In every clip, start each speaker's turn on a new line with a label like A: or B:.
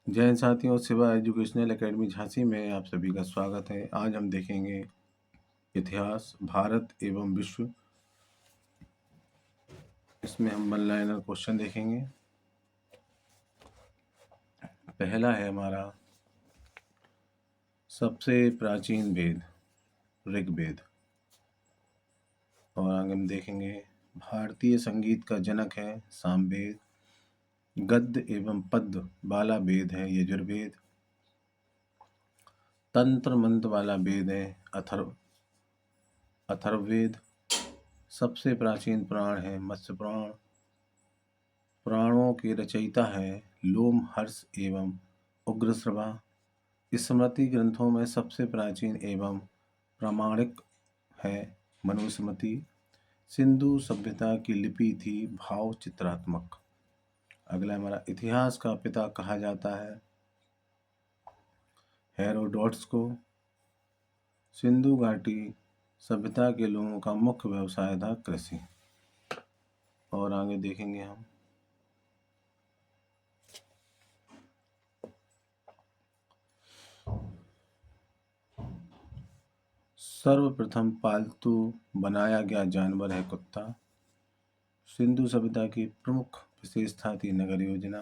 A: जय हिंद साथियों, Shiva educational academy Jhansi में आप सभी का स्वागत है। आज हम देखेंगे इतिहास, भारत एवं विश्व। इसमें हम वन लाइनर क्वेश्चन देखेंगे। पहला है हमारा सबसे प्राचीन वेद ऋग्वेद। और आगे हम देखेंगे भारतीय संगीत का जनक है सामवेद। गद्य एवं पद्य वाला वेद है यजुर्वेद। तंत्र मंत्र वाला वेद है अथर्ववेद। सबसे प्राचीन पुराण है मत्स्य पुराण। पुराणों के रचयिता है लोमहर्ष एवं उग्रश्रवा। स्मृति ग्रंथों में सबसे प्राचीन एवं प्रामाणिक है मनुस्मृति। सिंधु सभ्यता की लिपि थी भाव चित्रात्मक। अगला हमारा इतिहास का पिता कहा जाता है हेरोडोटस को। सिंधु घाटी सभ्यता के लोगों का मुख्य व्यवसाय था कृषि। और आगे देखेंगे हम सर्वप्रथम पालतू बनाया गया जानवर है कुत्ता। सिंधु सभ्यता की प्रमुख विशेषता थी नगर योजना।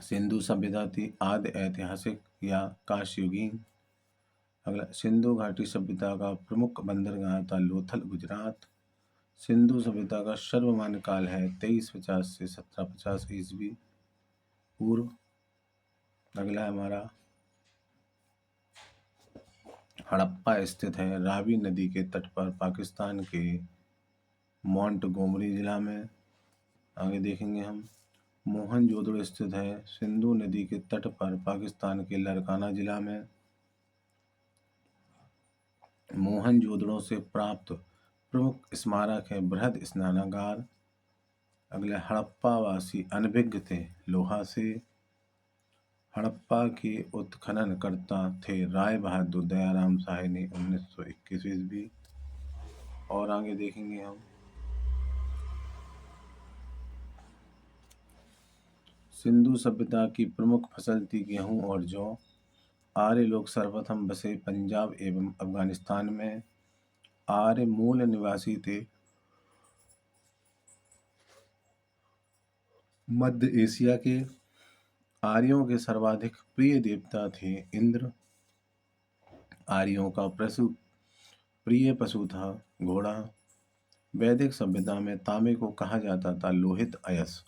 A: सिंधु सभ्यता थी आदि ऐतिहासिक या काशयुगीन। अगला सिंधु घाटी सभ्यता का प्रमुख बंदरगाह था लोथल गुजरात। सिंधु सभ्यता का सर्वमान्य काल है 2350 से 1750 ईस्वी पूर्व। अगला हमारा हड़प्पा स्थित है रावी नदी के तट पर पाकिस्तान के मोंटगोमरी जिला में। आगे देखेंगे हम मोहनजोदड़ो स्थित है सिंधु नदी के तट पर पाकिस्तान के लरकाना जिला में। मोहनजोदड़ो से प्राप्त प्रमुख स्मारक है बृहद स्नानागार। अगले हड़प्पावासी अनभिज्ञ थे लोहा से। हड़प्पा के उत्खननकर्ता थे राय बहादुर दयाराम साहनी 1921 ईस्वी। और आगे देखेंगे हम सिंधु सभ्यता की प्रमुख फसल थी गेहूं और जौ। आर्य लोग सर्वप्रथम बसे पंजाब एवं अफगानिस्तान में। आर्य मूल निवासी थे मध्य एशिया के। आर्यों के सर्वाधिक प्रिय देवता थे इंद्र। आर्यों का प्रिय पशु था घोड़ा। वैदिक सभ्यता में तांबे को कहा जाता था लोहित अयस।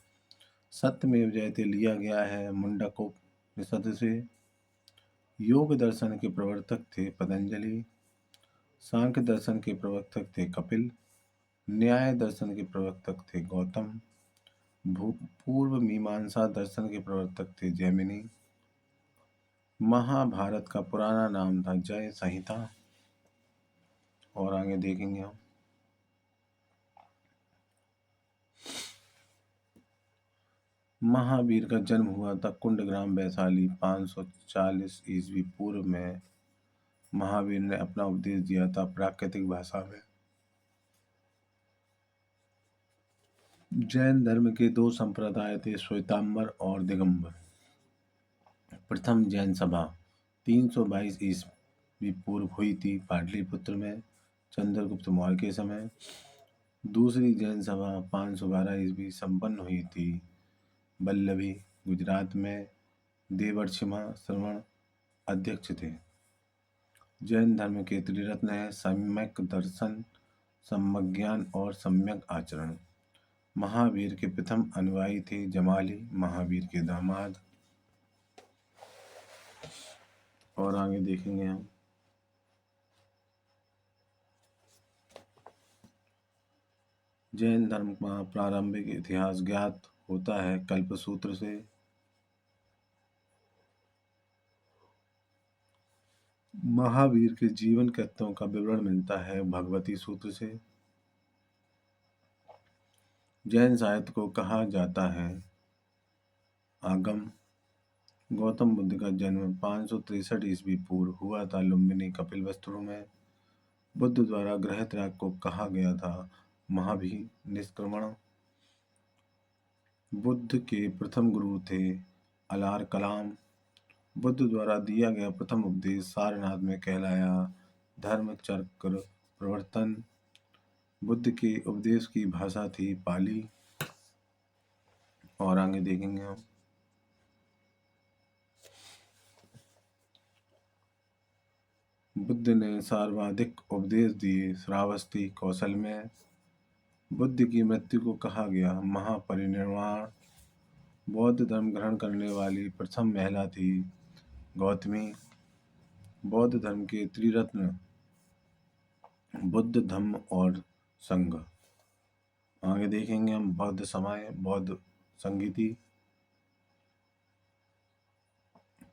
A: सत्यमेव जयते लिया गया है मुंडकोपनिषद से। योग दर्शन के प्रवर्तक थे पतंजलि। सांख्य दर्शन के प्रवर्तक थे कपिल। न्याय दर्शन के प्रवर्तक थे गौतम। पूर्व मीमांसा दर्शन के प्रवर्तक थे जैमिनी। महाभारत का पुराना नाम था जय संहिता। और आगे देखेंगे हम महावीर का जन्म हुआ था कुंडग्राम वैशाली 540 ईस्वी पूर्व में। महावीर ने अपना उपदेश दिया था प्राकृतिक भाषा में। जैन धर्म के दो संप्रदाय थे श्वेतांबर और दिगंबर। प्रथम जैन सभा 322 ईस्वी पूर्व हुई थी पाटलिपुत्र में चंद्रगुप्त मौर्य के समय। दूसरी जैन सभा 512 ईस्वी संपन्न हुई थी वल्लभी गुजरात में। देवर्षिमा श्रवण अध्यक्ष थे। जैन धर्म के त्रिरत्न है सम्यक दर्शन, सम्यक ज्ञान और सम्यक आचरण। महावीर के प्रथम अनुयायी थे जमाली महावीर के दामाद। और आगे देखेंगे हम जैन धर्म का प्रारंभिक इतिहास ज्ञात होता है कल्पसूत्र से। महावीर के जीवन कृत्यों का विवरण मिलता है भगवती सूत्र से। जैन साहित्य को कहा जाता है आगम। गौतम बुद्ध का जन्म 563 ईस्वी पूर्व हुआ था लुम्बिनी कपिलवस्तु में। बुद्ध द्वारा गृह त्याग को कहा गया था महाभि निष्क्रमण। बुद्ध के प्रथम गुरु थे अलार कलाम। बुद्ध द्वारा दिया गया प्रथम उपदेश सारनाथ में कहलाया धर्म चक्र प्रवर्तन। बुद्ध के उपदेश की भाषा थी पाली। और आगे देखेंगे हम। बुद्ध ने सर्वाधिक उपदेश दिए श्रावस्ती कौशल में। बुद्ध की मृत्यु को कहा गया महापरिनिर्वाण। बौद्ध धर्म ग्रहण करने वाली प्रथम महिला थी गौतमी। बौद्ध धर्म के त्रिरत्न बुद्ध धम्म और संघ। आगे देखेंगे हम बौद्ध समय बौद्ध संगीति।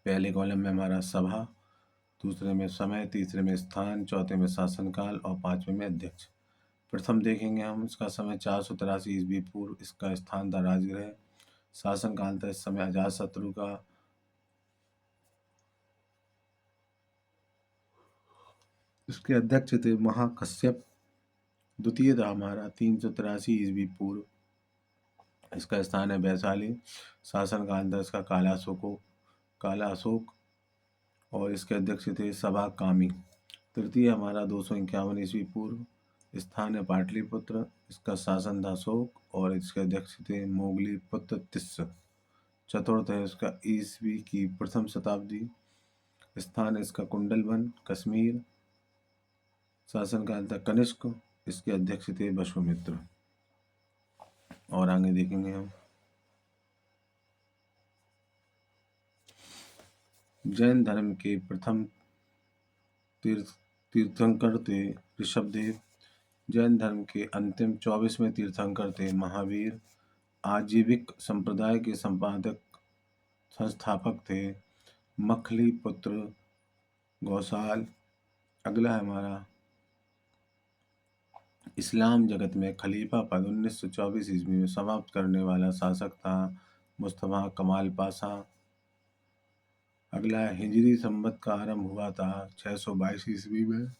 A: पहले कॉलम में हमारा सभा, दूसरे में समय, तीसरे में स्थान, चौथे में शासनकाल और पांचवें में अध्यक्ष। प्रथम देखेंगे हम। इसका समय 483 ईस्वी पूर्व। इसका स्थान था राजगृह। शासनकाल था इस समय अजातशत्रु का। इसके अध्यक्ष थे महाकश्यप। द्वितीय था हमारा 383 ईस्वी पूर्व। इसका स्थान है वैशाली। शासनकाल था इसका काला अशोक और इसके अध्यक्ष थे सभा कामी। तृतीय हमारा 251 ईस्वी पूर्व। स्थान है पाटलिपुत्र। इसका शासन था अशोक और इसके अध्यक्ष थे मोगली पुत्र तिस्स। चतुर्थ है इसका ईस्वी की प्रथम शताब्दी। स्थान है इसका कुंडलवन कश्मीर। शासनकाल था कनिष्क। इसके अध्यक्ष थे विश्वामित्र। और आगे देखेंगे हम। जैन धर्म के प्रथम तीर्थंकर थे ऋषभदेव। जैन धर्म के अंतिम 24वें तीर्थंकर थे महावीर। आजीविक संप्रदाय के संस्थापक थे मखली पुत्र गौसाल। अगला है हमारा इस्लाम जगत में खलीफा पद 1924 ईस्वी में समाप्त करने वाला शासक था मुस्तफा कमाल पाशा। अगला हिजरी संवत का आरंभ हुआ था 622 ईस्वी में।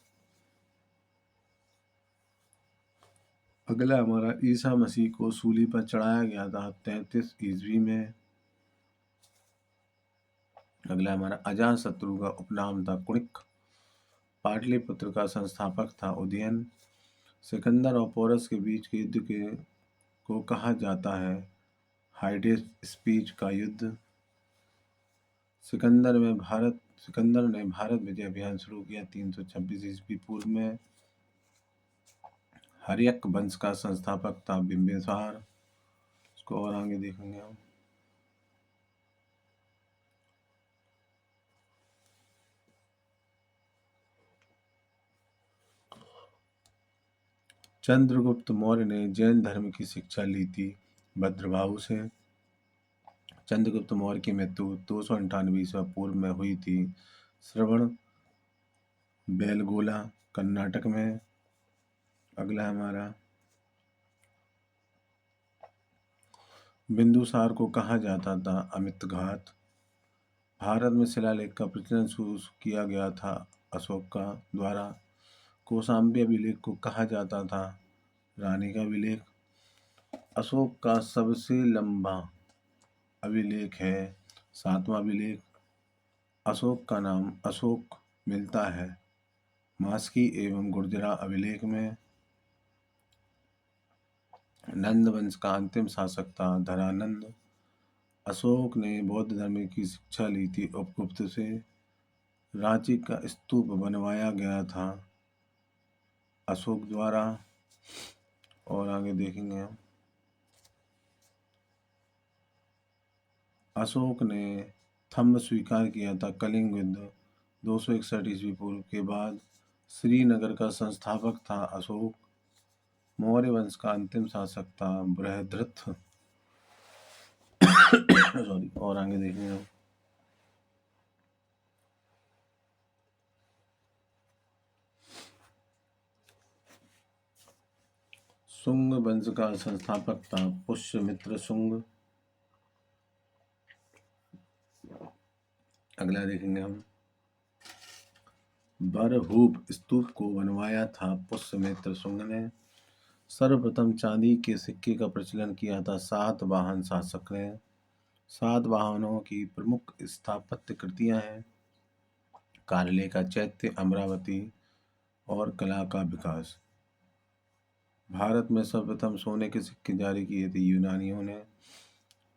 A: अगला हमारा ईसा मसीह को सूली पर चढ़ाया गया था 33 ईस्वी में। अगला हमारा अजातशत्रु का उपनाम था कुणिक। पाटलिपुत्र का संस्थापक था उदयन। सिकंदर और पोरस के बीच के युद्ध को कहा जाता है हाइडेस स्पीच का युद्ध। सिकंदर ने भारत विजय अभियान शुरू किया 326 ईस्वी पूर्व में। हर्यक वंश का संस्थापक था बिंबिसार। इसको और आगे देखेंगे हम। चंद्रगुप्त मौर्य ने जैन धर्म की शिक्षा ली थी भद्रबाहु से। चंद्रगुप्त मौर्य की मृत्यु 298 ईस्वी पूर्व में हुई थी श्रवण बेलगोला कर्नाटक में। अगला हमारा बिंदुसार को कहा जाता था अमितघात। भारत में शिलालेख का प्रचलन शुरू किया गया था अशोक का द्वारा। कौशाम्बी अभिलेख को कहा जाता था रानी का अभिलेख। अशोक का सबसे लंबा अभिलेख है 7वां अभिलेख। अशोक का नाम अशोक मिलता है मास्की एवं गुर्जरा अभिलेख में। नंद वंश का अंतिम शासक था धरानंद। अशोक ने बौद्ध धर्म की शिक्षा ली थी उपगुप्त से। रांची का स्तूप बनवाया गया था अशोक द्वारा। और आगे देखेंगे हम। अशोक ने थंब स्वीकार किया था कलिंग युद्ध 261 ईस्वी पूर्व के बाद। श्रीनगर का संस्थापक था अशोक। मौर्य वंश का अंतिम शासक था बृहद्रथ। सॉरी। और आगे देखेंगे हम। शुंग वंश का संस्थापक था पुष्यमित्र शुंग। अगला देखेंगे हम। बरहूप स्तूप को बनवाया था पुष्यमित्र शुंग ने। सर्वप्रथम चांदी के सिक्के का प्रचलन किया था सातवाहन शासक ने। सातवाहनों की प्रमुख स्थापत्य कृतियां हैं कार्ले का चैत्य, अमरावती और कला का विकास। भारत में सर्वप्रथम सोने के सिक्के जारी किए थे यूनानियों ने।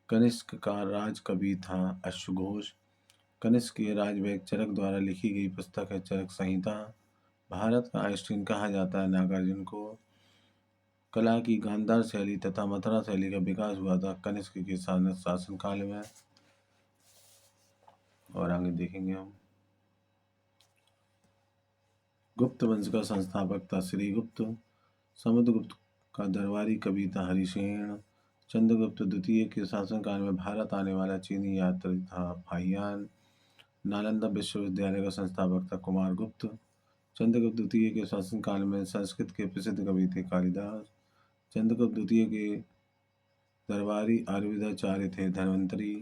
A: कनिष्क का राज कवि था अश्वघोष। कनिष्क के राजवैद चरक द्वारा लिखी गई पुस्तक है चरक संहिता। भारत का आइंस्टीन कहा जाता है नागार्जुन को। कला की गांधार शैली तथा मथुरा शैली का विकास हुआ था कनिष्क के शासनकाल में। और आगे देखेंगे हम। गुप्त वंश का संस्थापक था श्रीगुप्त। समुद्रगुप्त का दरबारी कवि था हरिसेन। चंद्रगुप्त द्वितीय के शासनकाल में भारत आने वाला चीनी यात्री था फाहियान। नालंदा विश्वविद्यालय का संस्थापक था कुमारगुप्त। चंद्रगुप्त द्वितीय के शासनकाल में संस्कृत के प्रसिद्ध कवि थे कालिदास। चंद्रगुप्त द्वितीय के दरबारी आयुर्वेदाचार्य थे धन्वंतरी।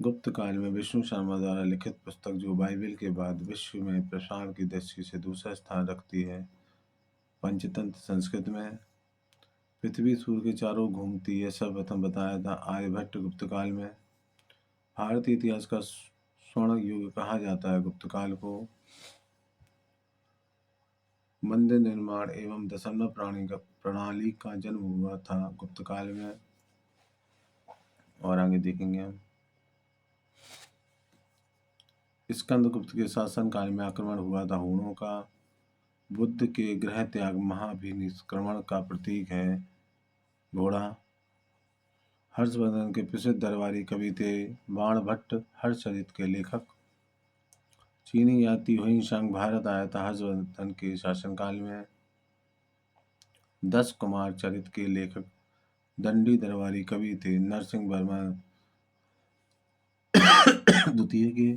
A: गुप्त काल में विष्णु शर्मा द्वारा लिखित पुस्तक जो बाइबिल के बाद विश्व में प्रसार की दृष्टि से दूसरा स्थान रखती है पंचतंत्र संस्कृत में। पृथ्वी सूर्य के चारों घूमती है सर्वप्रथम बताया था आर्यभट्ट गुप्त काल में। भारतीय इतिहास का स्वर्ण युग कहा जाता है गुप्त काल को। मंदिर निर्माण एवं दशरथ प्रणाली का जन्म हुआ था गुप्त काल में। और आगे देखेंगे हम। स्कंदगुप्त के शासन काल में आक्रमण हुआ था हूणों का। बुद्ध के गृह त्याग महाभिनिष्क्रमण का प्रतीक है घोड़ा। हर्षवर्धन के प्रसिद्ध दरबारी कवि थे बाणभट्ट हर्षचरित के लेखक। चीनी यात्री हुइंशांग भारत आया था हर्षवर्धन के शासनकाल में। 10 कुमार चरित के लेखक दंडी दरबारी कवि थे नरसिंह वर्मा द्वितीय के।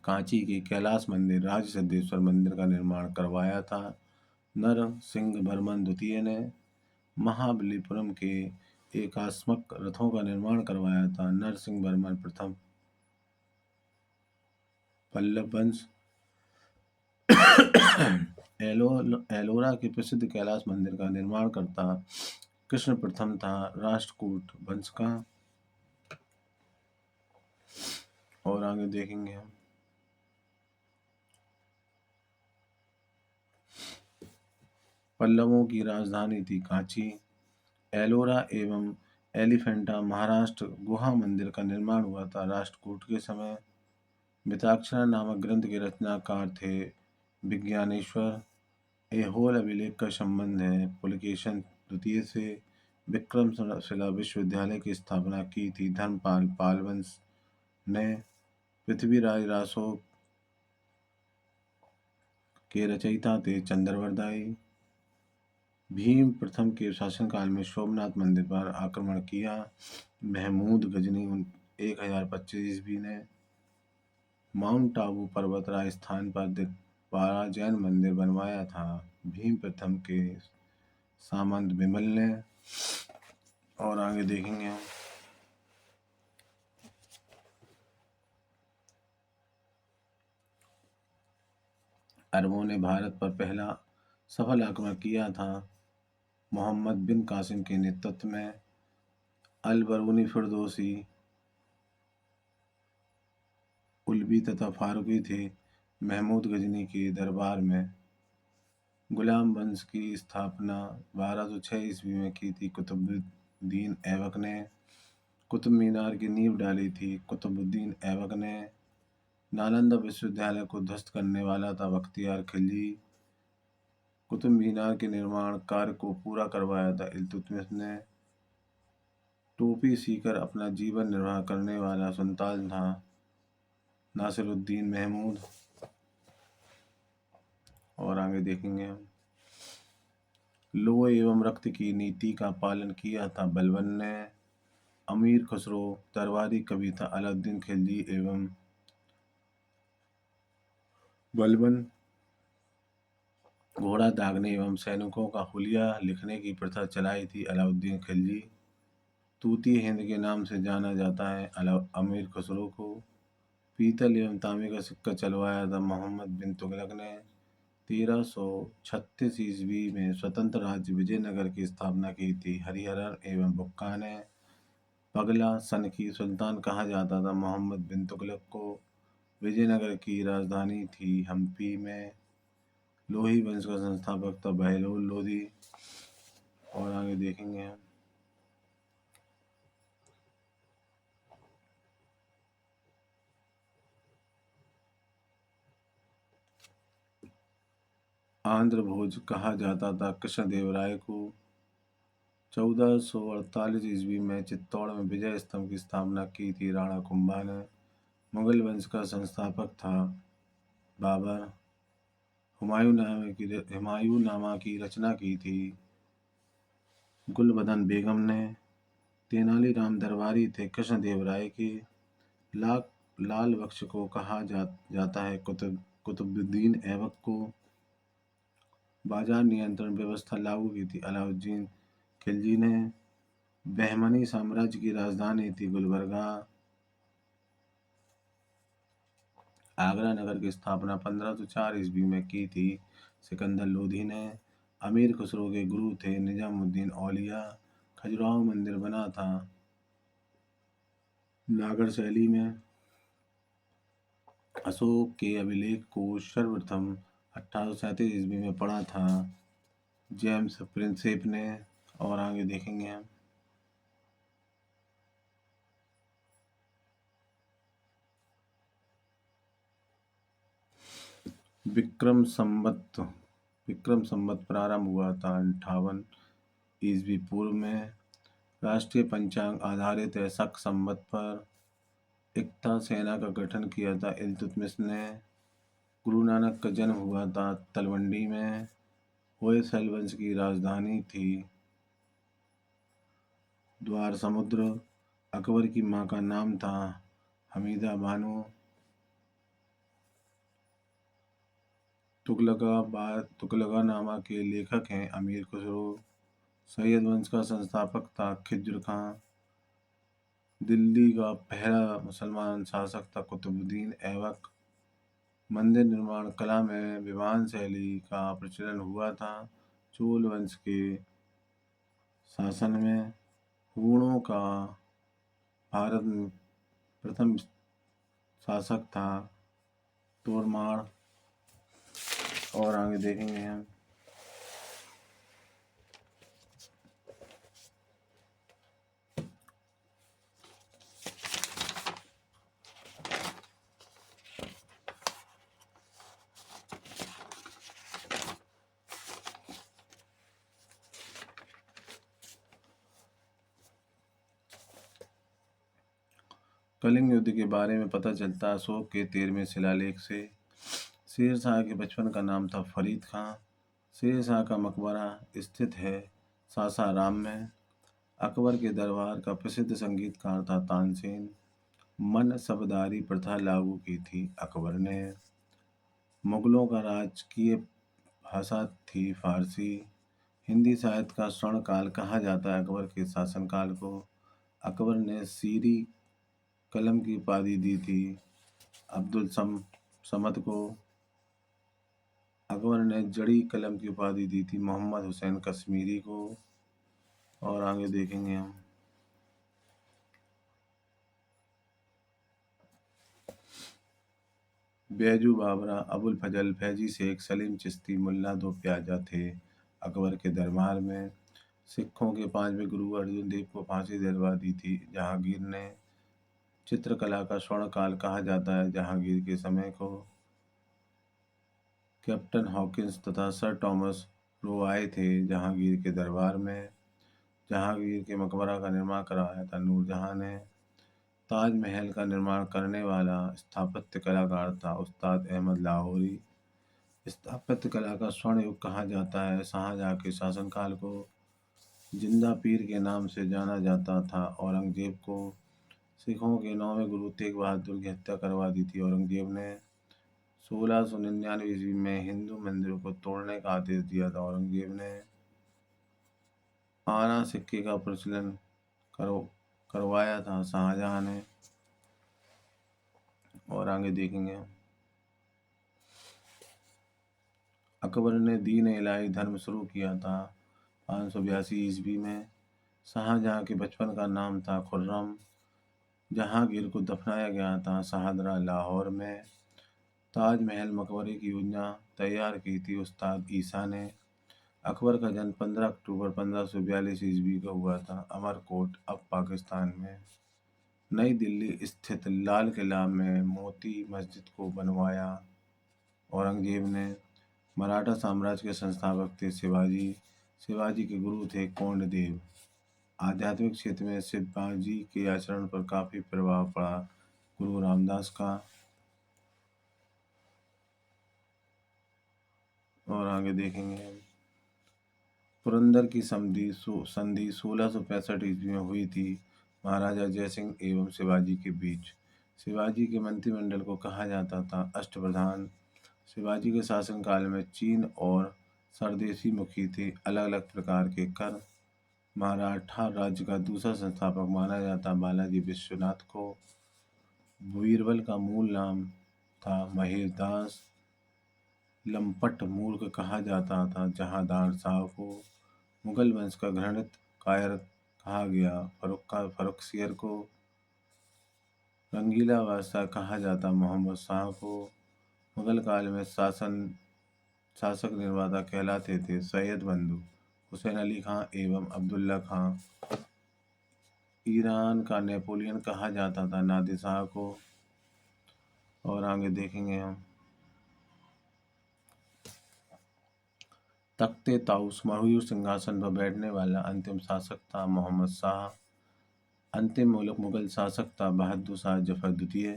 A: कांची के कैलाश मंदिर राज सिद्धेश्वर मंदिर का निर्माण करवाया था नरसिंह वर्मन द्वितीय ने। महाबलीपुरम के एकात्मक रथों का निर्माण करवाया था नरसिंह वर्मन प्रथम। पल्लव वंश एलोरा के प्रसिद्ध कैलाश मंदिर का निर्माण करता कृष्ण प्रथम था राष्ट्रकूट वंश का। और आगे देखेंगे हम। पल्लवों की राजधानी थी कांची। एलोरा एवं एलिफेंटा महाराष्ट्र गुहा मंदिर का निर्माण हुआ था राष्ट्रकूट के समय। मिताक्षरा नामक ग्रंथ के रचनाकार थे विज्ञानेश्वर। ऐहोल अभिलेख का संबंध है पुलकेशन द्वितीय से। विक्रमशिला विश्वविद्यालय की स्थापना की थी धर्मपाल पालवंश ने। पृथ्वीराज रासो के रचयिता थे चंद्रवरदाई। भीम प्रथम के शासनकाल में सोमनाथ मंदिर पर आक्रमण किया महमूद गजनी 1025 ईस्वी ने। माउंट आबू पर्वत राजस्थान पर 12 जैन मंदिर बनवाया था भीम प्रथम के सामंत विमल ने। और आगे देखेंगे हम। अरबों ने भारत पर पहला सफल आक्रमण किया था मोहम्मद बिन कासिम के नेतृत्व में। अल बरूनी फिरदौसी उलबी तथा फारूकी थे महमूद गजनी के दरबार में। गुलाम वंश की स्थापना 1206 ईस्वी में की थी कुतुबुद्दीन ऐबक ने। कुतुब मीनार की नींव डाली थी कुतुबुद्दीन ऐबक ने। नालंदा विश्वविद्यालय को ध्वस्त करने वाला था बख्तियार खिलजी। कुतुब मीनार के निर्माण कार्य को पूरा करवाया था इल्तुतमिश ने। टोपी सीकर अपना जीवन निर्वाह करने वाला सुल्तान था नासिरुद्दीन महमूद। और आगे देखेंगे हम। लोह एवं रक्त की नीति का पालन किया था बलबन ने। अमीर खुसरो दरबारी कवि था अलाउद्दीन खिलजी एवं बलबन घोड़ा दागने एवं सैनिकों का हुलिया लिखने की प्रथा चलाई थी अलाउद्दीन खिलजी। तूती हिंद के नाम से जाना जाता है अमीर खुसरो को। पीतल एवं तांबे का सिक्का चलवाया था मोहम्मद बिन तुगलक ने। 1336 ईस्वी में स्वतंत्र राज्य विजयनगर की स्थापना की थी। हरिहरन एवं बुक्का ने पगला सन की सुल्तान कहा जाता था। मोहम्मद बिन तुगलक को विजयनगर की राजधानी थी। हम्पी में लोही वंश का संस्थापक था बहलोल लोधी। और आगे देखेंगे हम। आंध्र भोज कहा जाता था कृष्णदेवराय को। 1448 ईस्वी में चित्तौड़ में विजय स्तंभ की स्थापना की थी राणा कुंभा ने। मुगल वंश का संस्थापक था बाबर। हुमायूंनामा की रचना की थी गुलबदन बेगम ने। तेनालीराम दरबारी थे कृष्णदेवराय के। लाल बख्श को कहा जाता है कुतुबुद्दीन ऐबक को। बाजार नियंत्रण व्यवस्था लागू की थी अलाउद्दीन खिलजी ने। बहमनी साम्राज्य की राजधानी थी गुलबर्गा। आगरा नगर की स्थापना 1504 ईस्वी में की थी सिकंदर लोधी ने। अमीर खुसरो के गुरु थे निजामुद्दीन औलिया। खजुराहो मंदिर बना था नागर शैली में। अशोक के अभिलेख को सर्वप्रथम 1837 ईस्वी में पढ़ा था जेम्स प्रिंसेप ने। और आगे देखेंगे हम। विक्रम संवत प्रारंभ हुआ था 58 ईस्वी पूर्व में। राष्ट्रीय पंचांग आधारित है शक संवत पर। इक्ता सेना का गठन किया था इल्तुतमिश ने। गुरु नानक का जन्म हुआ था तलवंडी में। होयसल वंश की राजधानी थी द्वार समुद्र। अकबर की मां का नाम था हमीदा बानो। तुगलकानामा के लेखक हैं अमीर खुसरो। सैयद वंश का संस्थापक था खिज्र खां। दिल्ली का पहला मुसलमान शासक था कुतुबुद्दीन ऐबक। मंदिर निर्माण कला में विमान शैली का प्रचलन हुआ था चोल वंश के शासन में। हूणों का भारत में प्रथम शासक था तोरमाड़। और आगे देखेंगे हम। कलिंग युद्ध के बारे में पता चलता है अशोक के 13वें शिलालेख से। शेर शाह के बचपन का नाम था फरीद खां। शेर शाह का मकबरा स्थित है सासाराम में। अकबर के दरबार का प्रसिद्ध संगीतकार था तानसेन। मनसबदारी प्रथा लागू की थी अकबर ने। मुगलों का राजकीय भाषा थी फारसी। हिंदी साहित्य का स्वर्ण काल कहा जाता है अकबर के शासनकाल को। अकबर ने सीरी कलम की उपाधि दी थी अब्दुल समद को। अकबर ने जड़ी कलम की उपाधि दी थी मोहम्मद हुसैन कश्मीरी को। और आगे देखेंगे हम। बैजू बाबरा अबुल फजल फैजी शेख सलीम चिश्ती मुल्ला दो प्याजा थे अकबर के दरबार में। सिखों के 5वें गुरु अर्जुन देव को फांसी दिलवा दी थी जहांगीर ने। चित्रकला का स्वर्ण काल कहा जाता है जहांगीर के समय को। कैप्टन हॉकिंस तथा सर टॉमस रो आए थे जहांगीर के दरबार में। जहांगीर के मकबरा का निर्माण करवाया था नूरजहां ने। ताजमहल का निर्माण करने वाला स्थापत्य कलाकार था उस्ताद अहमद लाहौरी। स्थापत्य कला का स्वर्ण युग कहा जाता है शाहजहां के शासनकाल को। जिंदा पीर के नाम से जाना जाता था औरंगजेब को। सिखों के 9वें गुरु तेग बहादुर की हत्या करवा दी थी औरंगजेब ने। 1699 ईस्वी में हिंदू मंदिरों को तोड़ने का आदेश दिया था औरंगजेब ने। आना सिक्के का प्रचलन करवाया था शाहजहां ने। और आगे देखेंगे। अकबर ने दीन इलाही धर्म शुरू किया था 582 ईस्वी में। शाहजहाँ के बचपन का नाम था खुर्रम। जहांगीर को दफनाया गया था शाहदरा लाहौर में। ताजमहल मकबरे की योजना तैयार की थी उस्ताद ईसा ने। अकबर का जन्म 15 अक्टूबर 1542 ईस्वी को हुआ था अमरकोट, अब पाकिस्तान में। नई दिल्ली स्थित लाल किला में मोती मस्जिद को बनवाया। औरंगजेब ने। मराठा साम्राज्य के संस्थापक थे शिवाजी। शिवाजी के गुरु थे कोंडदेव। आध्यात्मिक क्षेत्र में शिवाजी के आचरण पर काफी प्रभाव पड़ा गुरु रामदास का। और आगे देखेंगे पुरंदर की संधि 1665 ईस्वी में हुई थी महाराजा जयसिंह एवं शिवाजी के बीच। शिवाजी के मंत्रिमंडल को कहा जाता था अष्टप्रधान। शिवाजी के शासनकाल में चीन और सरदेशी मुखी थे अलग अलग प्रकार के कर। मराठा राज्य का दूसरा संस्थापक माना जाता बालाजी विश्वनाथ को। बीरबल का मूल नाम था महेशदास। लंपट मूर्ख कहा जाता था जहांदार शाह को। मुगल वंश का घृणित कायर कहा गया फर्रुखसियर को। रंगीला बादशाह कहा जाता मोहम्मद शाह को। मुगल काल में शासक निर्माता कहलाते थे सैयद बंधु हुसैन अली खां एवं अब्दुल्ला खां। ईरान का नेपोलियन कहा जाता था नादिर शाह को। और आगे देखेंगे हम तख्ते ताउस मयूर सिंहासन पर बैठने वाला अंतिम शासक था मोहम्मद शाह। अंतिम मुगल शासक था बहादुर शाह जफर द्वितीय।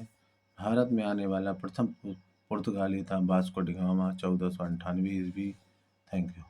A: भारत में आने वाला प्रथम पुर्तगाली था वास्को डी गामा 1498 ईस्वी। Thank you.